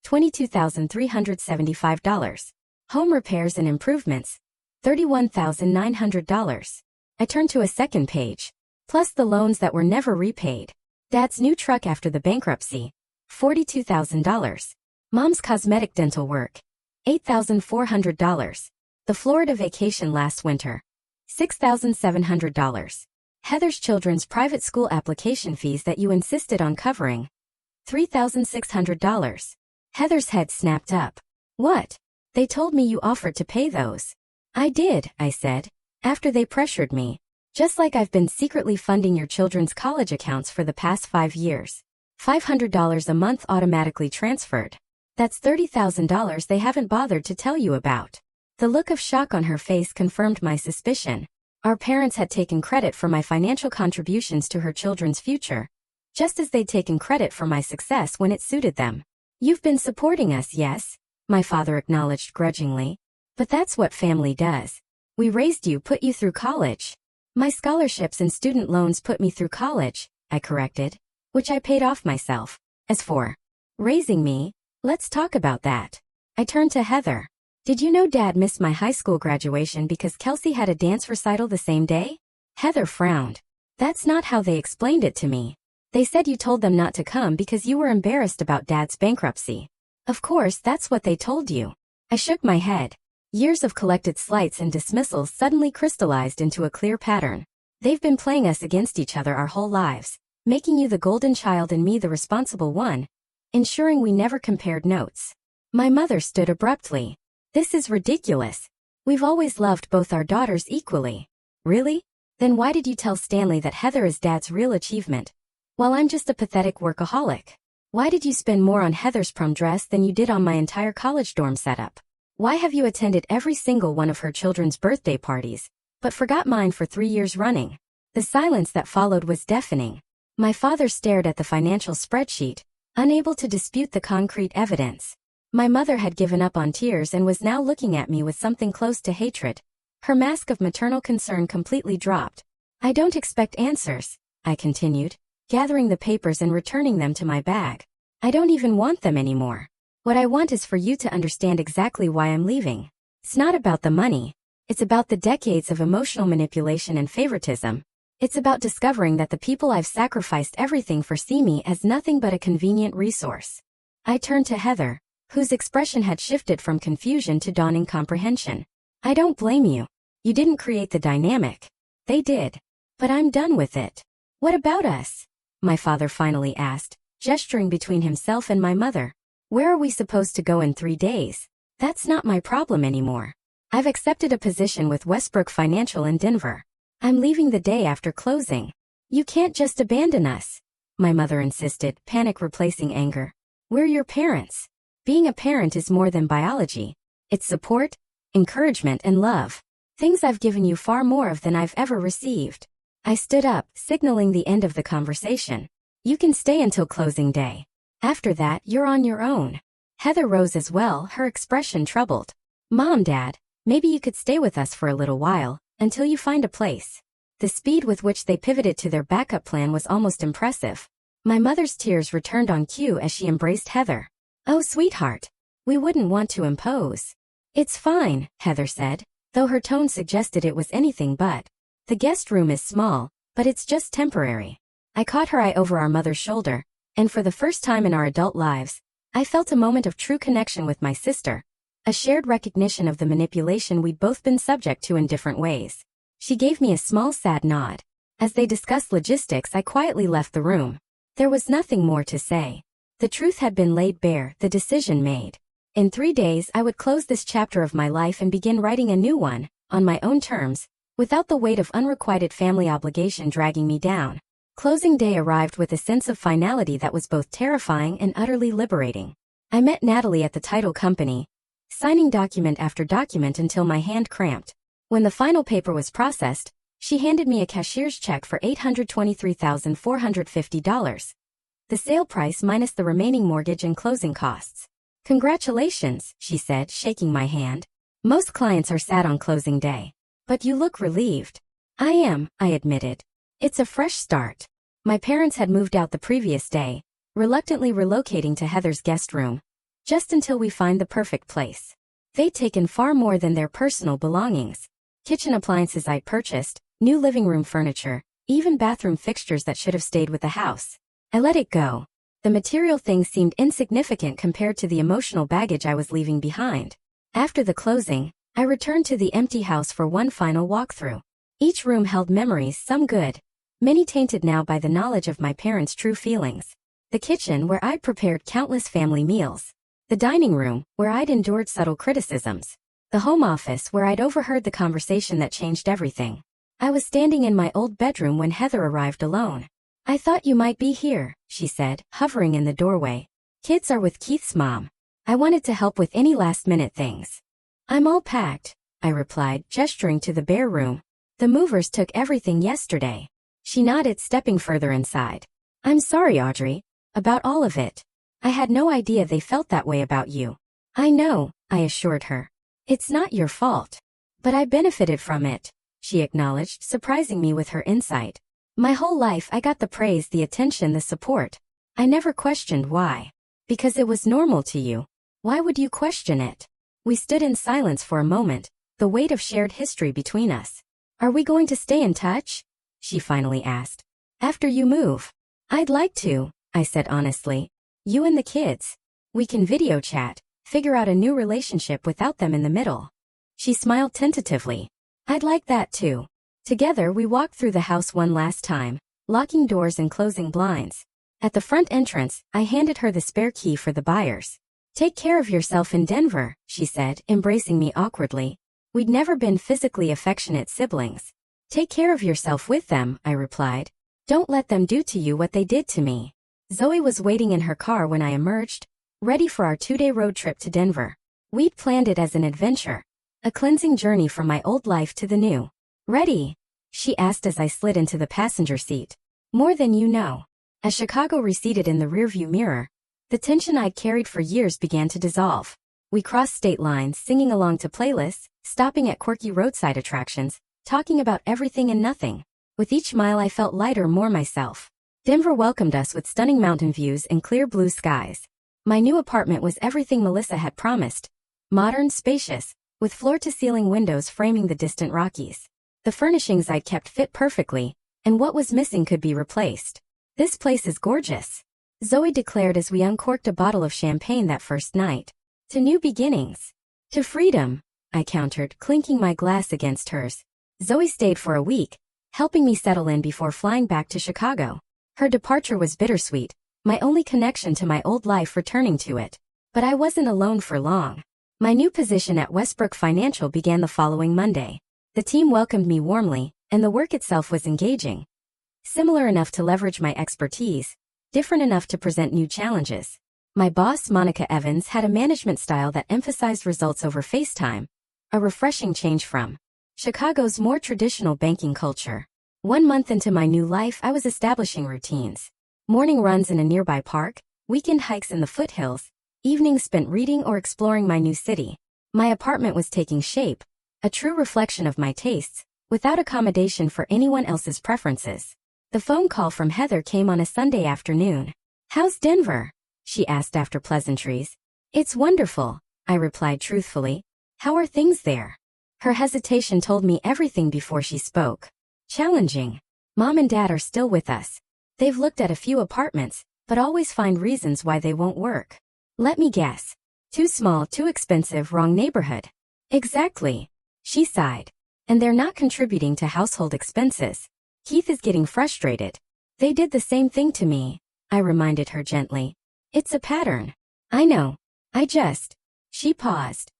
[SPEAKER 1] $22,375. Home repairs and improvements, $31,900. I turned to a second page, plus the loans that were never repaid. Dad's new truck after the bankruptcy, $42,000. Mom's cosmetic dental work, $8,400. The Florida vacation last winter, $6,700. Heather's children's private school application fees that you insisted on covering, $3,600. Heather's head snapped up. "What? They told me you offered to pay those." "I did," I said, "after they pressured me. Just like I've been secretly funding your children's college accounts for the past 5 years. $500 a month automatically transferred. That's $30,000 they haven't bothered to tell you about." The look of shock on her face confirmed my suspicion. Our parents had taken credit for my financial contributions to her children's future, just as they'd taken credit for my success when it suited them. "You've been supporting us, yes," my father acknowledged grudgingly. "But that's what family does. We raised you, put you through college. My scholarships and student loans put me through college, I corrected, which I paid off myself. As for raising me, let's talk about that. I turned to Heather. Did you know Dad missed my high school graduation because Kelsey had a dance recital the same day? Heather frowned. That's not how they explained it to me. They said you told them not to come because you were embarrassed about Dad's bankruptcy. Of course, that's what they told you. I shook my head. Years of collected slights and dismissals suddenly crystallized into a clear pattern. They've been playing us against each other our whole lives, making you the golden child and me the responsible one, ensuring we never compared notes. My mother stood abruptly. This is ridiculous. We've always loved both our daughters equally. Really? Then why did you tell Stanley that Heather is Dad's real achievement, while I'm just a pathetic workaholic? Why did you spend more on Heather's prom dress than you did on my entire college dorm setup? Why have you attended every single one of her children's birthday parties, but forgot mine for 3 years running? The silence that followed was deafening. My father stared at the financial spreadsheet, unable to dispute the concrete evidence. My mother had given up on tears and was now looking at me with something close to hatred. Her mask of maternal concern completely dropped. I don't expect answers, I continued, gathering the papers and returning them to my bag. I don't even want them anymore. What I want is for you to understand exactly why I'm leaving. It's not about the money. It's about the decades of emotional manipulation and favoritism. It's about discovering that the people I've sacrificed everything for see me as nothing but a convenient resource. I turned to Heather, whose expression had shifted from confusion to dawning comprehension. I don't blame you. You didn't create the dynamic. They did. But I'm done with it. What about us? My father finally asked, gesturing between himself and my mother. Where are we supposed to go in 3 days? That's not my problem anymore. I've accepted a position with Westbrook Financial in Denver. I'm leaving the day after closing. You can't just abandon us, my mother insisted, panic replacing anger. We're your parents. Being a parent is more than biology. It's support, encouragement, and love. Things I've given you far more of than I've ever received. I stood up, signaling the end of the conversation. You can stay until closing day. After that, you're on your own. Heather rose as well, her expression troubled. Mom, Dad, maybe you could stay with us for a little while, until you find a place. The speed with which they pivoted to their backup plan was almost impressive. My mother's tears returned on cue as she embraced Heather. Oh, sweetheart. We wouldn't want to impose. It's fine, Heather said, though her tone suggested it was anything but. The guest room is small, but it's just temporary. I caught her eye over our mother's shoulder, and for the first time in our adult lives, I felt a moment of true connection with my sister, a shared recognition of the manipulation we'd both been subject to in different ways. She gave me a small sad nod. As they discussed logistics, I quietly left the room. There was nothing more to say. The truth had been laid bare, the decision made. In 3 days I would close this chapter of my life and begin writing a new one, on my own terms, without the weight of unrequited family obligation dragging me down. Closing day arrived with a sense of finality that was both terrifying and utterly liberating. I met Natalie at the title company, signing document after document until my hand cramped. When the final paper was processed, she handed me a cashier's check for $823,450. The sale price minus the remaining mortgage and closing costs. Congratulations, she said, shaking my hand. Most clients are sad on closing day. But you look relieved. I am, I admitted. It's a fresh start. My parents had moved out the previous day, reluctantly relocating to Heather's guest room, just until we find the perfect place. They'd taken far more than their personal belongings. Kitchen appliances I'd purchased, new living room furniture, even bathroom fixtures that should have stayed with the house. I let it go. The material things seemed insignificant compared to the emotional baggage I was leaving behind. After the closing, I returned to the empty house for one final walkthrough. Each room held memories, some good, many tainted now by the knowledge of my parents' true feelings. The kitchen, where I'd prepared countless family meals. The dining room, where I'd endured subtle criticisms. The home office, where I'd overheard the conversation that changed everything. I was standing in my old bedroom when Heather arrived alone. I thought you might be here, she said, hovering in the doorway. Kids are with Keith's mom. I wanted to help with any last-minute things. I'm all packed, I replied, gesturing to the bare room. The movers took everything yesterday. She nodded, stepping further inside. I'm sorry, Audrey, about all of it. I had no idea they felt that way about you. I know, I assured her. It's not your fault. But I benefited from it. she acknowledged, surprising me with her insight. My whole life I got the praise, the attention, the support. I never questioned why. Because it was normal to you. Why would you question it? We stood in silence for a moment, the weight of shared history between us. Are we going to stay in touch? She finally asked. After you move. I'd like to, I said honestly. You and the kids. We can video chat, figure out a new relationship without them in the middle. She smiled tentatively. I'd like that too. Together we walked through the house one last time, locking doors and closing blinds. At the front entrance, I handed her the spare key for the buyers. Take care of yourself in Denver, she said, embracing me awkwardly. We'd never been physically affectionate siblings. Take care of yourself with them, I replied. Don't let them do to you what they did to me. Zoe was waiting in her car when I emerged, ready for our 2-day road trip to Denver. We'd planned it as an adventure. A cleansing journey from my old life to the new. Ready? She asked as I slid into the passenger seat. More than you know. As Chicago receded in the rearview mirror, the tension I'd carried for years began to dissolve. We crossed state lines, singing along to playlists, stopping at quirky roadside attractions, talking about everything and nothing. With each mile I felt lighter, more myself. Denver welcomed us with stunning mountain views and clear blue skies. My new apartment was everything Melissa had promised. Modern, spacious, with floor-to-ceiling windows framing the distant Rockies. The furnishings I'd kept fit perfectly, and what was missing could be replaced. This place is gorgeous, Zoe declared as we uncorked a bottle of champagne that first night. To new beginnings. To freedom, I countered, clinking my glass against hers. Zoe stayed for a week, helping me settle in before flying back to Chicago. Her departure was bittersweet, my only connection to my old life returning to it. But I wasn't alone for long. My new position at Westbrook Financial began the following Monday. The team welcomed me warmly, and the work itself was engaging. Similar enough to leverage my expertise, different enough to present new challenges. My boss, Monica Evans, had a management style that emphasized results over FaceTime, a refreshing change from Chicago's more traditional banking culture. 1 month into my new life, I was establishing routines. Morning runs in a nearby park, weekend hikes in the foothills, evenings spent reading or exploring my new city. My apartment was taking shape, a true reflection of my tastes, without accommodation for anyone else's preferences. The phone call from Heather came on a Sunday afternoon. How's Denver? She asked after pleasantries. It's wonderful, I replied truthfully. How are things there? Her hesitation told me everything before she spoke. Challenging. Mom and Dad are still with us. They've looked at a few apartments, but always find reasons why they won't work. Let me guess. Too small, too expensive, wrong neighborhood. Exactly. She sighed. And they're not contributing to household expenses. Keith is getting frustrated. They did the same thing to me, I reminded her gently. It's a pattern. I know. She paused.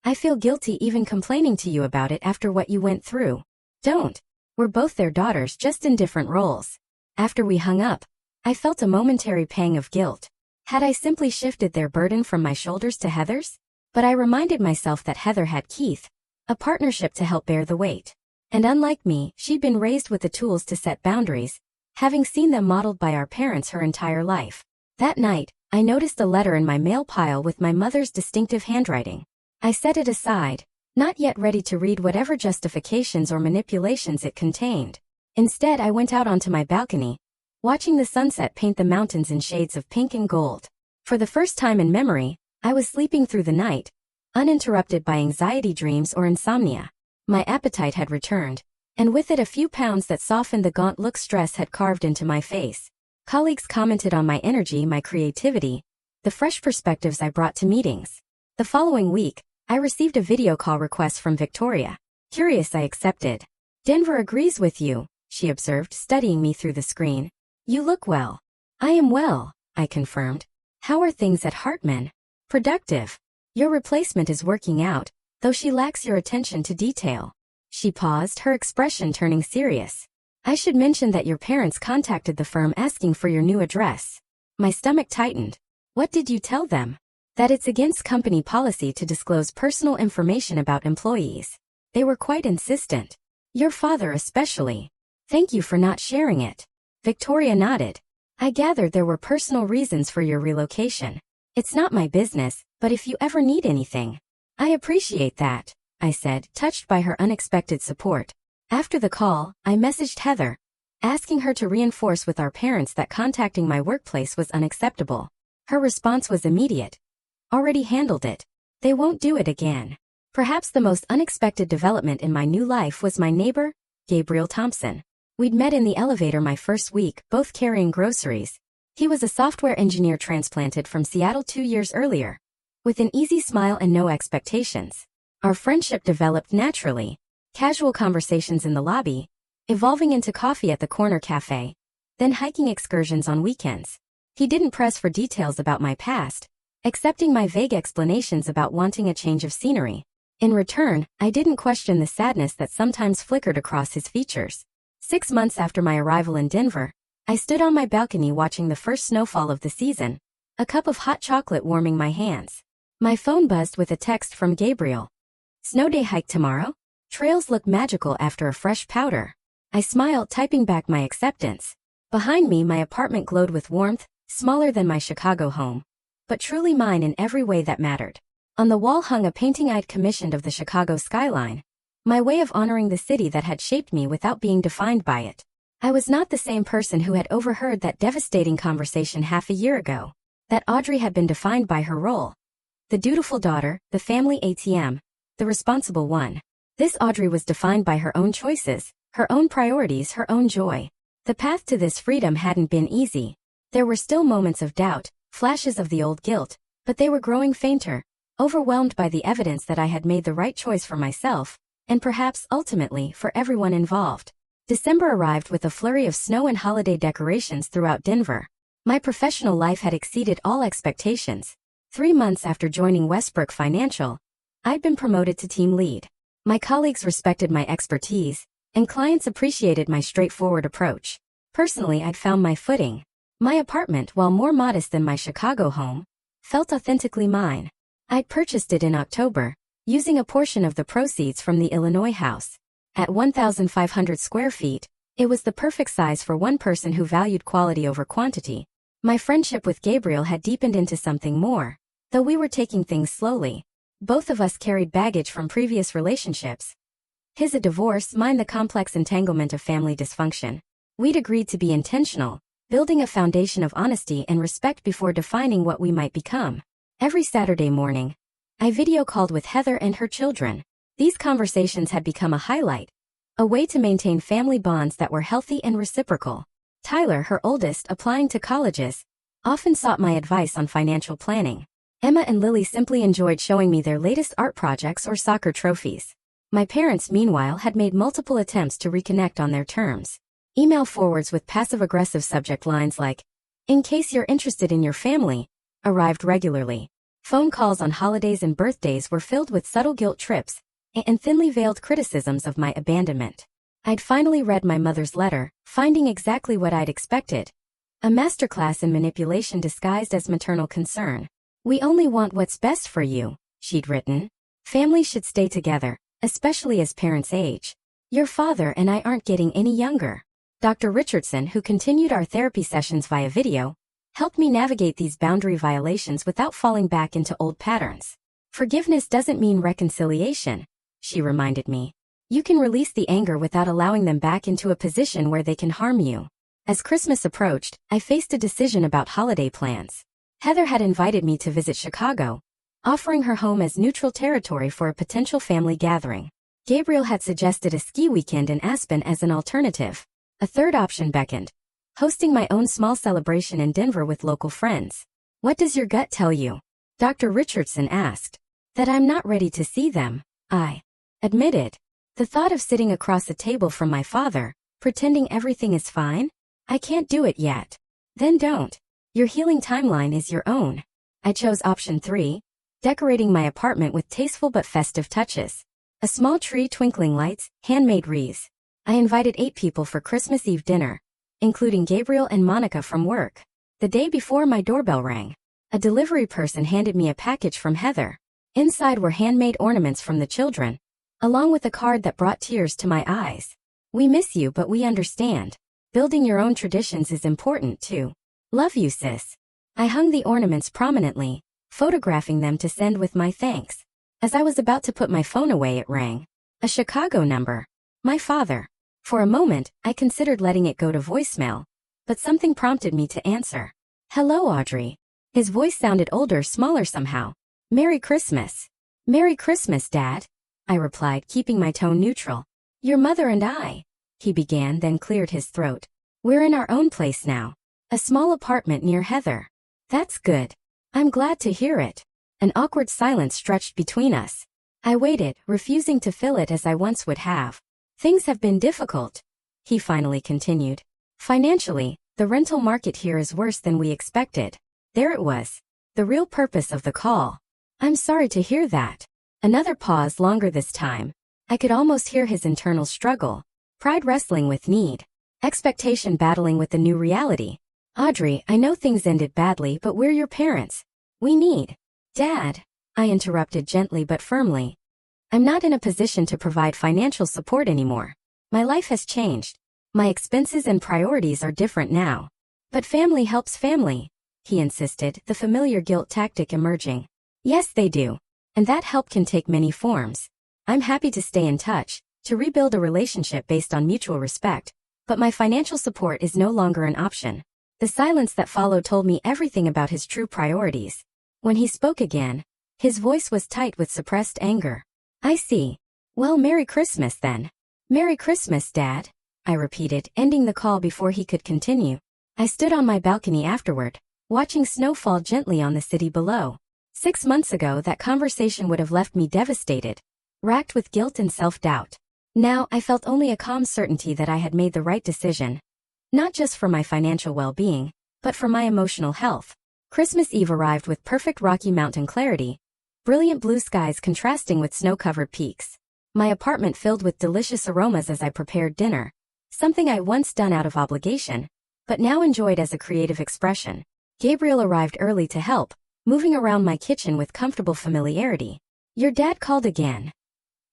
[SPEAKER 1] I feel guilty even complaining to you about it after what you went through. Don't. We're both their daughters, just in different roles. After we hung up, I felt a momentary pang of guilt. Had I simply shifted their burden from my shoulders to Heather's? But I reminded myself that Heather had Keith, a partnership to help bear the weight. And unlike me, she'd been raised with the tools to set boundaries, having seen them modeled by our parents her entire life. That night, I noticed a letter in my mail pile with my mother's distinctive handwriting. I set it aside, not yet ready to read whatever justifications or manipulations it contained. Instead, I went out onto my balcony, watching the sunset paint the mountains in shades of pink and gold. For the first time in memory, I was sleeping through the night, uninterrupted by anxiety dreams or insomnia. My appetite had returned, and with it a few pounds that softened the gaunt look stress had carved into my face. Colleagues commented on my energy, my creativity, the fresh perspectives I brought to meetings. The following week, I received a video call request from Victoria. Curious, I accepted. Denver agrees with you, she observed, studying me through the screen. You look well. I am well, I confirmed. How are things at Hartman? Productive. Your replacement is working out, though she lacks your attention to detail. She paused, her expression turning serious. I should mention that your parents contacted the firm asking for your new address. My stomach tightened. What did you tell them? That it's against company policy to disclose personal information about employees. They were quite insistent. Your father especially. Thank you for not sharing it. Victoria nodded. I gathered there were personal reasons for your relocation. It's not my business, but if you ever need anything. I appreciate that, I said, touched by her unexpected support. After the call, I messaged Heather, asking her to reinforce with our parents that contacting my workplace was unacceptable. Her response was immediate. Already handled it. They won't do it again. Perhaps the most unexpected development in my new life was my neighbor, Gabriel Thompson. We'd met in the elevator my first week, both carrying groceries. He was a software engineer transplanted from Seattle 2 years earlier. With an easy smile and no expectations. Our friendship developed naturally. Casual conversations in the lobby, evolving into coffee at the corner cafe, then hiking excursions on weekends. He didn't press for details about my past, accepting my vague explanations about wanting a change of scenery. In return, I didn't question the sadness that sometimes flickered across his features. 6 months after my arrival in Denver, I stood on my balcony watching the first snowfall of the season, a cup of hot chocolate warming my hands. My phone buzzed with a text from Gabriel. Snow day hike tomorrow? Trails look magical after a fresh powder. I smiled, typing back my acceptance. Behind me, my apartment glowed with warmth, smaller than my Chicago home, but truly mine in every way that mattered. On the wall hung a painting I'd commissioned of the Chicago skyline, my way of honoring the city that had shaped me without being defined by it. I was not the same person who had overheard that devastating conversation half a year ago. That Audrey had been defined by her role. The dutiful daughter, the family ATM, the responsible one. This Audrey was defined by her own choices, her own priorities, her own joy. The path to this freedom hadn't been easy. There were still moments of doubt, flashes of the old guilt, but they were growing fainter, overwhelmed by the evidence that I had made the right choice for myself, and perhaps, ultimately, for everyone involved. December arrived with a flurry of snow and holiday decorations throughout Denver. My professional life had exceeded all expectations. 3 months after joining Westbrook Financial, I'd been promoted to team lead. My colleagues respected my expertise, and clients appreciated my straightforward approach. Personally, I'd found my footing. My apartment, while more modest than my Chicago home, felt authentically mine. I'd purchased it in October, using a portion of the proceeds from the Illinois house. At 1,500 square feet, it was the perfect size for one person who valued quality over quantity. My friendship with Gabriel had deepened into something more. Though we were taking things slowly, both of us carried baggage from previous relationships. His a divorce, mine the complex entanglement of family dysfunction. We'd agreed to be intentional, building a foundation of honesty and respect before defining what we might become. Every Saturday morning, I video called with Heather and her children. These conversations had become a highlight, a way to maintain family bonds that were healthy and reciprocal. Tyler, her oldest, applying to colleges, often sought my advice on financial planning. Emma and Lily simply enjoyed showing me their latest art projects or soccer trophies. My parents, meanwhile, had made multiple attempts to reconnect on their terms. Email forwards with passive-aggressive subject lines like, "In case you're interested in your family," arrived regularly. Phone calls on holidays and birthdays were filled with subtle guilt trips and thinly veiled criticisms of my abandonment. I'd finally read my mother's letter, finding exactly what I'd expected. A masterclass in manipulation disguised as maternal concern. "We only want what's best for you," she'd written. "Families should stay together, especially as parents age. Your father and I aren't getting any younger." Dr. Richardson, who continued our therapy sessions via video, helped me navigate these boundary violations without falling back into old patterns. "Forgiveness doesn't mean reconciliation," she reminded me. "You can release the anger without allowing them back into a position where they can harm you." As Christmas approached, I faced a decision about holiday plans. Heather had invited me to visit Chicago, offering her home as neutral territory for a potential family gathering. Gabriel had suggested a ski weekend in Aspen as an alternative. A third option beckoned, hosting my own small celebration in Denver with local friends. "What does your gut tell you?" Dr. Richardson asked. "That I'm not ready to see them," I admitted. The thought of sitting across a table from my father, pretending everything is fine? "I can't do it yet." "Then don't. Your healing timeline is your own." I chose option 3, decorating my apartment with tasteful but festive touches. A small tree, twinkling lights, handmade wreaths. I invited 8 people for Christmas Eve dinner, including Gabriel and Monica from work. The day before, my doorbell rang. A delivery person handed me a package from Heather. Inside were handmade ornaments from the children, along with a card that brought tears to my eyes. "We miss you, but we understand. Building your own traditions is important too. Love you, sis." I hung the ornaments prominently, photographing them to send with my thanks. As I was about to put my phone away, it rang. A Chicago number. My father. For a moment, I considered letting it go to voicemail, but something prompted me to answer. Hello, Audrey. His voice sounded older, smaller somehow. Merry Christmas. Merry Christmas, Dad, I replied, keeping my tone neutral. Your mother and I, he began, then cleared his throat. We're in our own place now. A small apartment near Heather. That's good. I'm glad to hear it. An awkward silence stretched between us. I waited, refusing to fill it as I once would have. Things have been difficult, he finally continued. Financially, the rental market here is worse than we expected. There it was. The real purpose of the call. I'm sorry to hear that. Another pause, longer this time. I could almost hear his internal struggle. Pride wrestling with need. Expectation battling with the new reality. Audrey, I know things ended badly, but we're your parents. We need. Dad, I interrupted gently but firmly. I'm not in a position to provide financial support anymore. My life has changed. My expenses and priorities are different now. But family helps family, he insisted, the familiar guilt tactic emerging. Yes, they do. And that help can take many forms. I'm happy to stay in touch, to rebuild a relationship based on mutual respect, but my financial support is no longer an option. The silence that followed told me everything about his true priorities. When he spoke again, his voice was tight with suppressed anger. I see. Well, Merry Christmas then. Merry Christmas, Dad, I repeated, ending the call before he could continue. I stood on my balcony afterward, watching snow fall gently on the city below. 6 months ago, that conversation would have left me devastated, racked with guilt and self-doubt. Now, I felt only a calm certainty that I had made the right decision. Not just for my financial well-being, but for my emotional health. Christmas Eve arrived with perfect Rocky Mountain clarity, brilliant blue skies contrasting with snow-covered peaks. My apartment filled with delicious aromas as I prepared dinner, something I once done out of obligation, but now enjoyed as a creative expression. Gabriel arrived early to help, moving around my kitchen with comfortable familiarity. Your dad called again,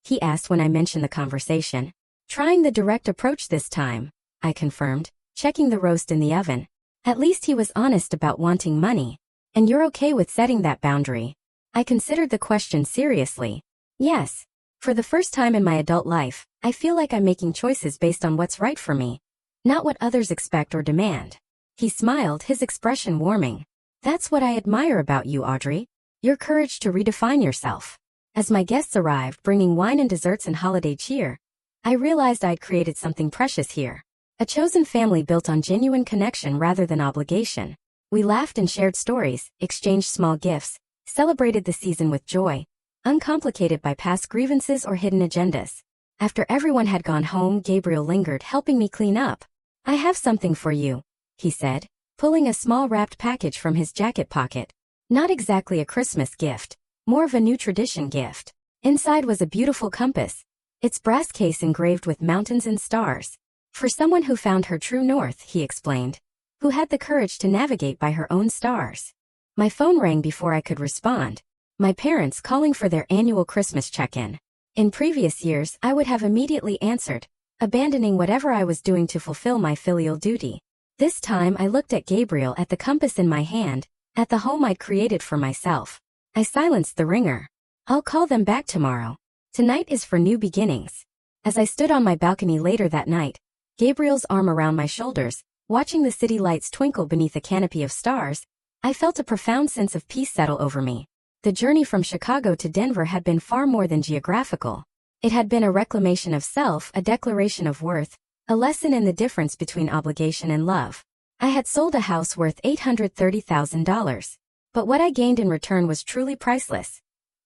[SPEAKER 1] he asked when I mentioned the conversation. Trying the direct approach this time, I confirmed, checking the roast in the oven. At least he was honest about wanting money. And you're okay with setting that boundary? I considered the question seriously. Yes. For the first time in my adult life, I feel like I'm making choices based on what's right for me, not what others expect or demand. He smiled, his expression warming. That's what I admire about you, Audrey. Your courage to redefine yourself. As my guests arrived, bringing wine and desserts and holiday cheer, I realized I'd created something precious here. A chosen family built on genuine connection rather than obligation. We laughed and shared stories, exchanged small gifts, celebrated the season with joy, uncomplicated by past grievances or hidden agendas. After everyone had gone home, Gabriel lingered, helping me clean up. I have something for you, he said, pulling a small wrapped package from his jacket pocket. Not exactly a Christmas gift, more of a new tradition gift. Inside was a beautiful compass, its brass case engraved with mountains and stars. For someone who found her true north, he explained, who had the courage to navigate by her own stars. My phone rang before I could respond. My parents calling for their annual Christmas check-in. In previous years, I would have immediately answered, abandoning whatever I was doing to fulfill my filial duty. This time I looked at Gabriel, at the compass in my hand, at the home I'd created for myself. I silenced the ringer. I'll call them back tomorrow. Tonight is for new beginnings. As I stood on my balcony later that night, Gabriel's arm around my shoulders, watching the city lights twinkle beneath a canopy of stars, I felt a profound sense of peace settle over me. The journey from Chicago to Denver had been far more than geographical. It had been a reclamation of self, a declaration of worth, a lesson in the difference between obligation and love. I had sold a house worth $830,000. But what I gained in return was truly priceless.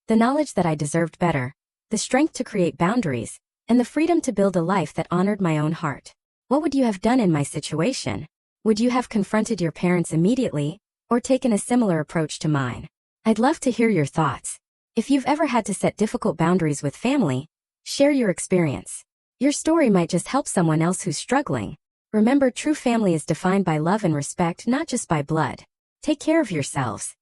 [SPEAKER 1] The knowledge that I deserved better, the strength to create boundaries, and the freedom to build a life that honored my own heart. What would you have done in my situation? Would you have confronted your parents immediately, or taken a similar approach to mine? I'd love to hear your thoughts. If you've ever had to set difficult boundaries with family, share your experience. Your story might just help someone else who's struggling. Remember, true family is defined by love and respect, not just by blood. Take care of yourselves.